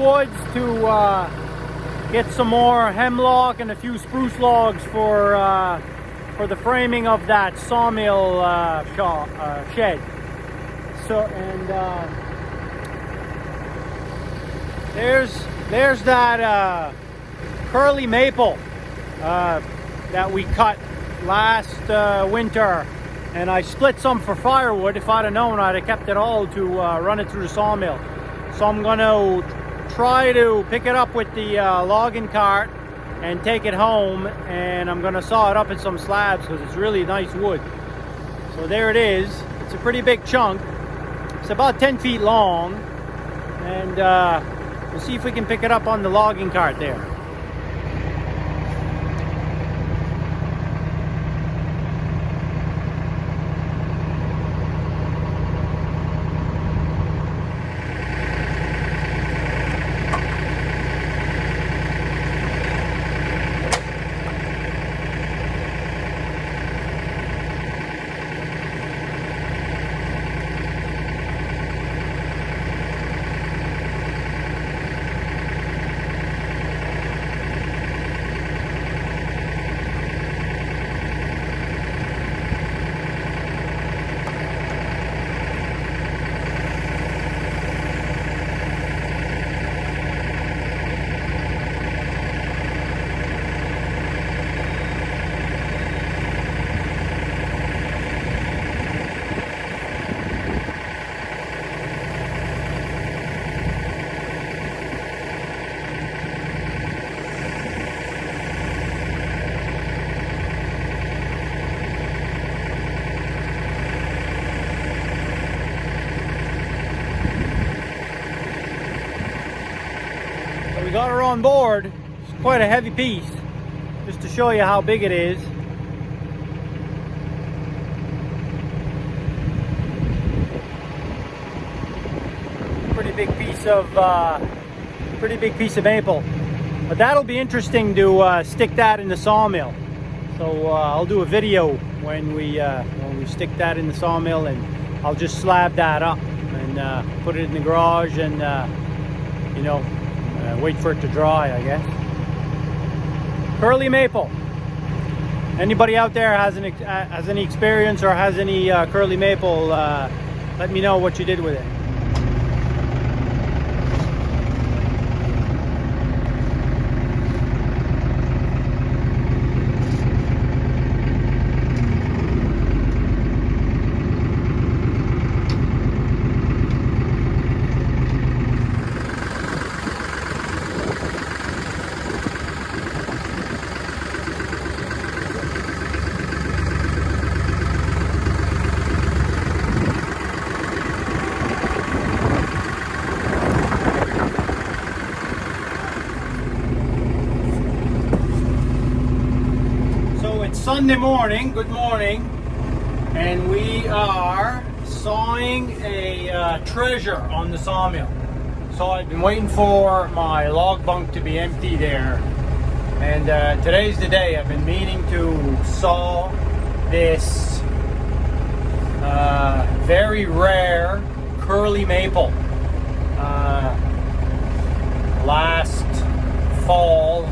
woods to get some more hemlock and a few spruce logs for the framing of that sawmill shed. So, and there's that curly maple that we cut last winter, and I split some for firewood. If I'd have known, I'd have kept it all to run it through the sawmill. So I'm gonna try to pick it up with the logging cart and take it home, and I'm gonna saw it up in some slabs because it's really nice wood. So there it is. It's a pretty big chunk. It's about 10 feet long, and we'll see if we can pick it up on the logging cart there. We got her on board. It's quite a heavy piece, just to show you how big it is. Pretty big piece of maple. But that'll be interesting to stick that in the sawmill. So I'll do a video when we stick that in the sawmill, and I'll just slab that up and put it in the garage and you know, wait for it to dry, I guess. Curly maple. Anybody out there has any experience or has any curly maple, let me know what you did with it. Sunday morning, good morning, and we are sawing a treasure on the sawmill. So I've been waiting for my log bunk to be empty there, and today's the day. I've been meaning to saw this very rare curly maple. Last fall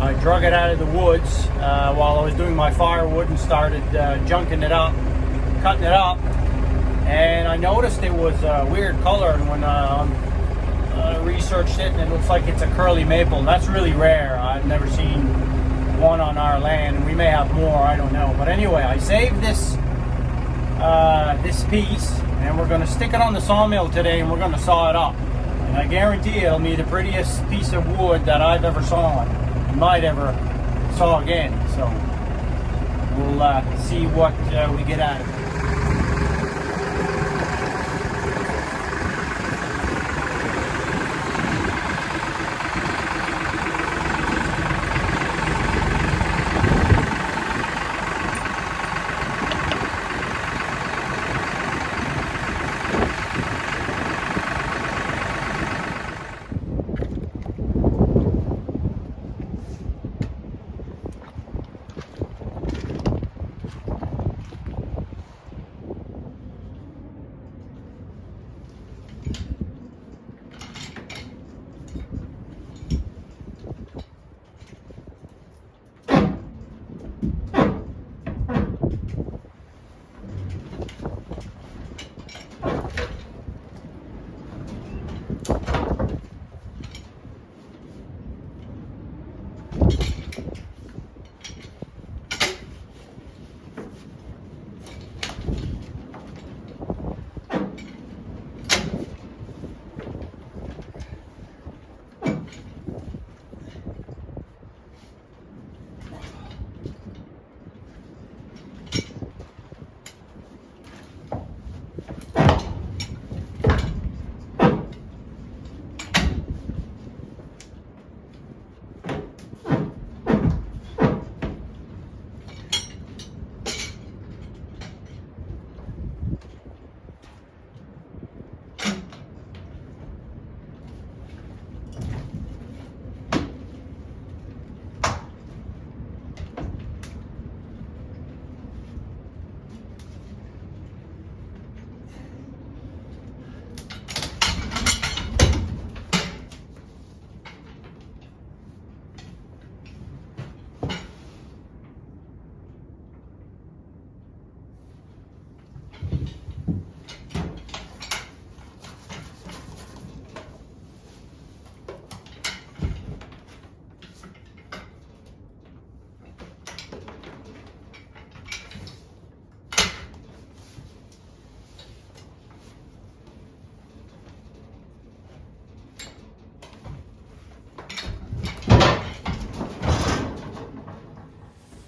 I drug it out of the woods while I was doing my firewood and started junking it up, cutting it up, and I noticed it was a weird color, and when I researched it, and it looks like it's a curly maple. And that's really rare. I've never seen one on our land, and we may have more, I don't know. But anyway, I saved this this piece, and we're going to stick it on the sawmill today, and we're going to saw it up. And I guarantee it'll be the prettiest piece of wood that I've ever sawn. Might ever saw again, so we'll see what we get out of it.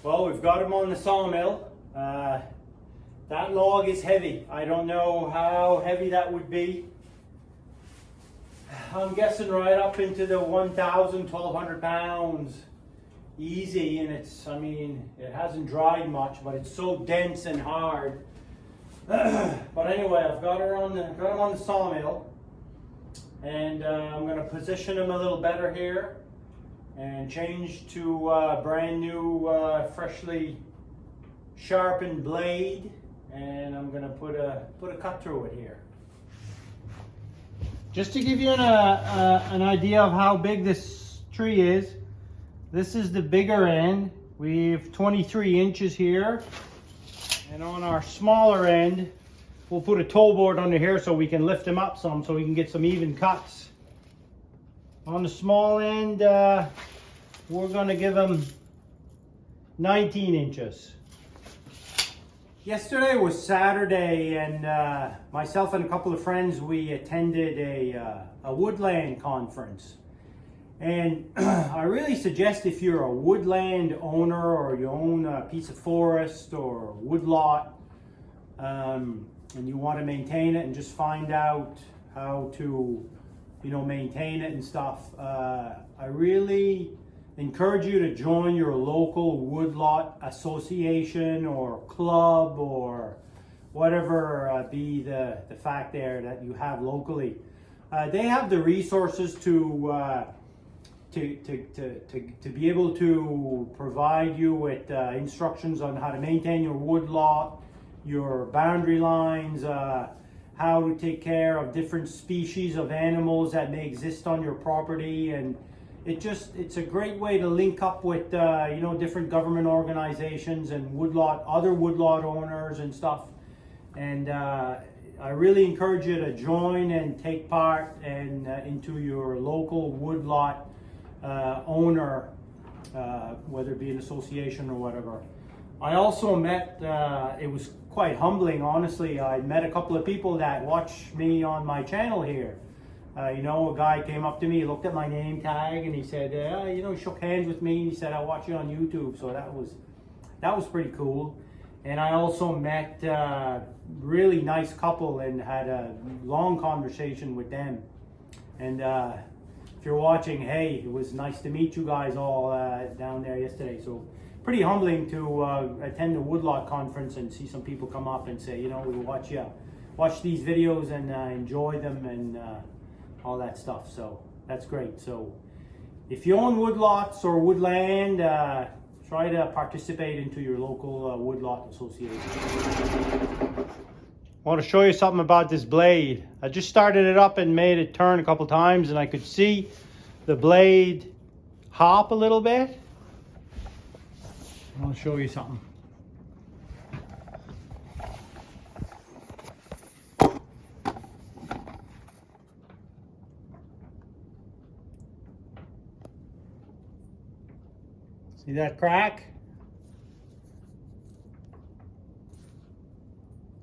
Well, we've got them on the sawmill. That log is heavy. I don't know how heavy that would be. I'm guessing right up into the 1,000, 1,200 pounds. Easy, and it's, I mean, it hasn't dried much, but it's so dense and hard. But anyway, I've got them on the sawmill. And I'm going to position them a little better here. And change to brand new, freshly sharpened blade, and I'm going to put a cut through it here. Just to give you an idea of how big this tree is, this is the bigger end. We've 23 inches here, and on our smaller end, we'll put a toe board under here so we can lift them up some, so we can get some even cuts. On the small end, we're going to give them 19 inches. Yesterday was Saturday, and myself and a couple of friends, we attended a woodland conference. And I really suggest, if you're a woodland owner or you own a piece of forest or woodlot, and you want to maintain it and just find out how to, maintain it and stuff, I really encourage you to join your local woodlot association or club or whatever be the fact there that you have locally. They have the resources to be able to provide you with instructions on how to maintain your woodlot, your boundary lines, how to take care of different species of animals that may exist on your property, and it's a great way to link up with different government organizations and other woodlot owners and stuff. And I really encourage you to join and take part into your local woodlot owner, whether it be an association or whatever. I also met, it was quite humbling, honestly. I met a couple of people that watch me on my channel here. A guy came up to me, looked at my name tag, and he said, he shook hands with me, and he said, I watch you on YouTube. So that was pretty cool. And I also met a really nice couple and had a long conversation with them. And if you're watching, hey, it was nice to meet you guys all down there yesterday. So pretty humbling to attend the woodlot conference and see some people come up and say, we watch these videos and enjoy them and all that stuff. So that's great. So if you own woodlots or woodland, try to participate into your local woodlot association. I want to show you something about this blade. I just started it up and made it turn a couple times, and I could see the blade hop a little bit. I'll show you something. See that crack?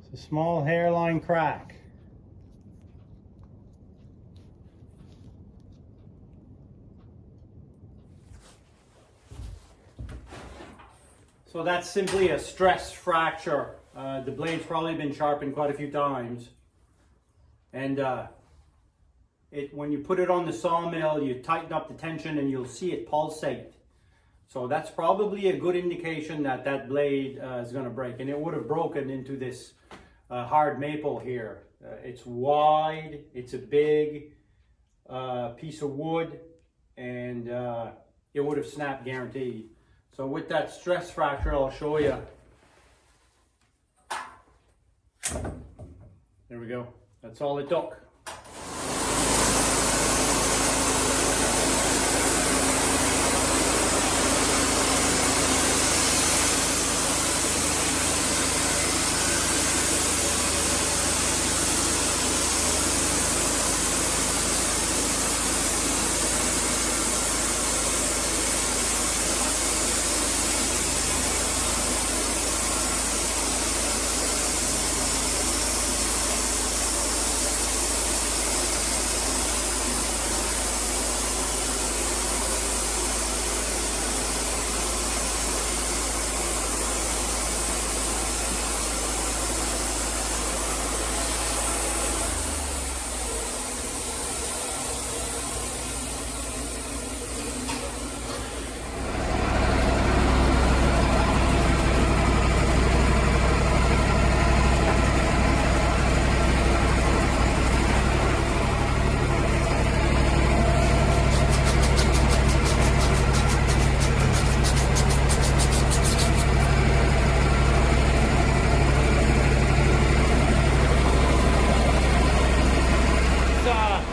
It's a small hairline crack. So that's simply a stress fracture. The blade's probably been sharpened quite a few times. And when you put it on the sawmill, you tighten up the tension and you'll see it pulsate. So that's probably a good indication that that blade is going to break. And it would have broken into this hard maple here. It's wide, it's a big piece of wood, and it would have snapped guaranteed. So with that stress fracture, I'll show you. There we go. That's all it took.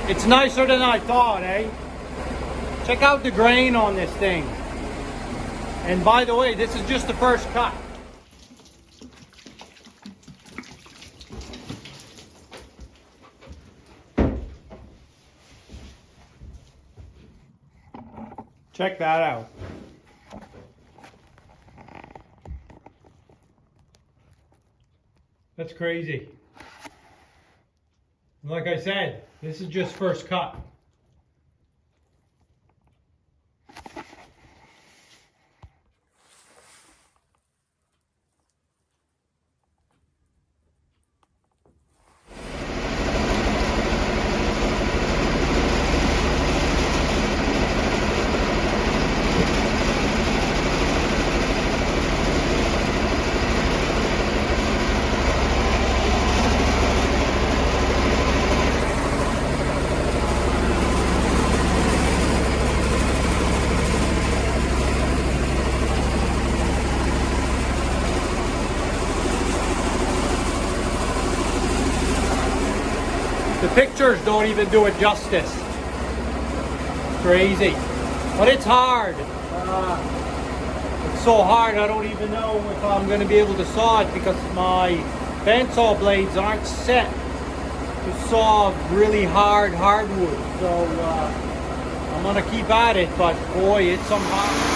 It's nicer than I thought, eh? Check out the grain on this thing. And by the way, this is just the first cut. Check that out. That's crazy. Like I said, this is just first cut. The pictures don't even do it justice. Crazy. But it's hard. It's so hard I don't even know if I'm going to be able to saw it because my bandsaw blades aren't set to saw really hard hardwood. So I'm going to keep at it, but boy, it's some hard.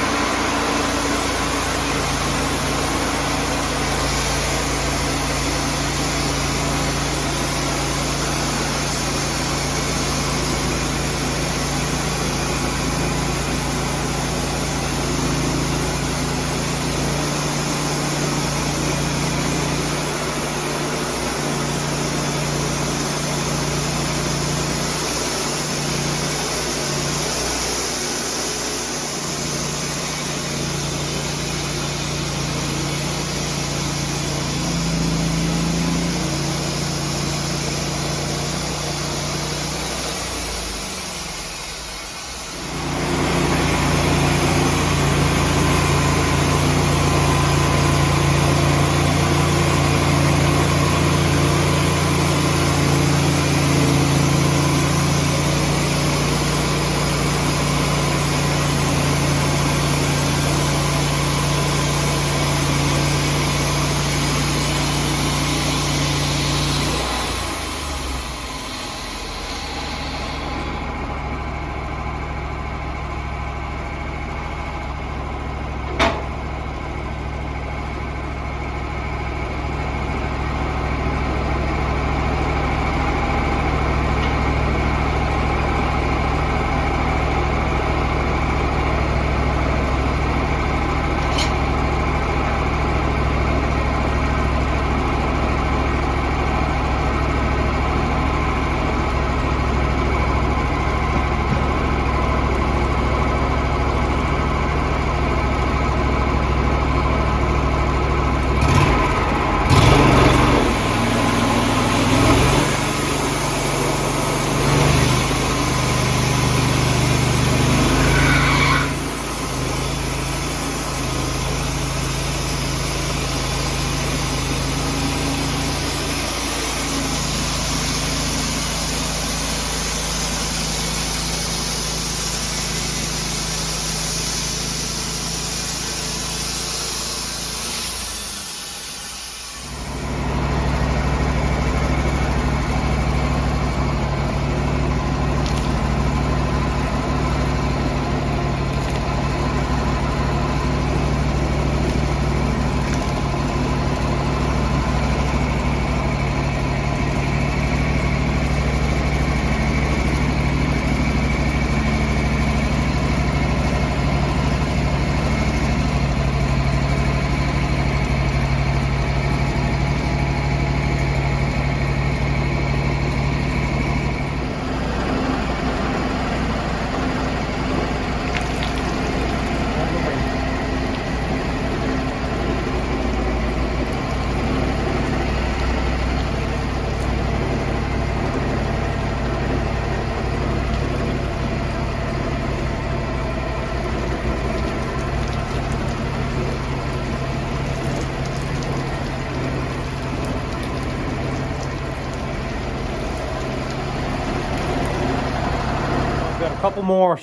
couple more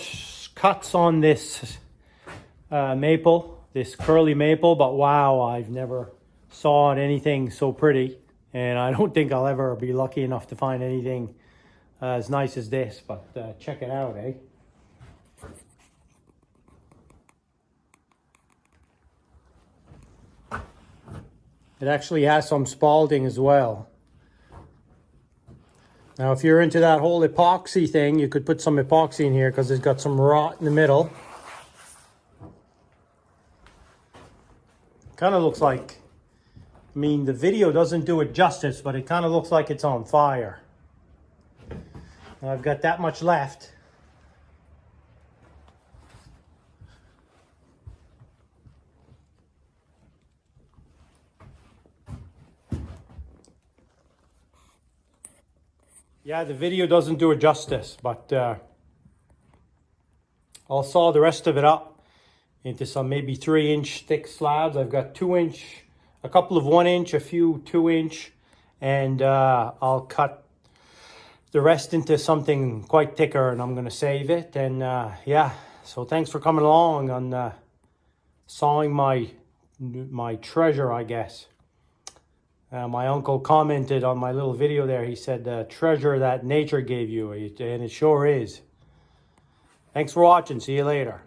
cuts on this maple, this curly maple, but wow, I've never saw anything so pretty, and I don't think I'll ever be lucky enough to find anything as nice as this, but check it out, eh? It actually has some spalting as well. Now, if you're into that whole epoxy thing, you could put some epoxy in here because it's got some rot in the middle. Kind of looks like, I mean, the video doesn't do it justice, but it kind of looks like it's on fire. Now, I've got that much left. Yeah, the video doesn't do it justice, but I'll saw the rest of it up into some maybe 3-inch thick slabs. I've got 2-inch, a couple of 1-inch, a few 2-inch, and I'll cut the rest into something quite thicker, and I'm gonna save it. And yeah, so thanks for coming along on sawing my treasure, I guess. My uncle commented on my little video there. He said, treasure that nature gave you, and it sure is. Thanks for watching. See you later.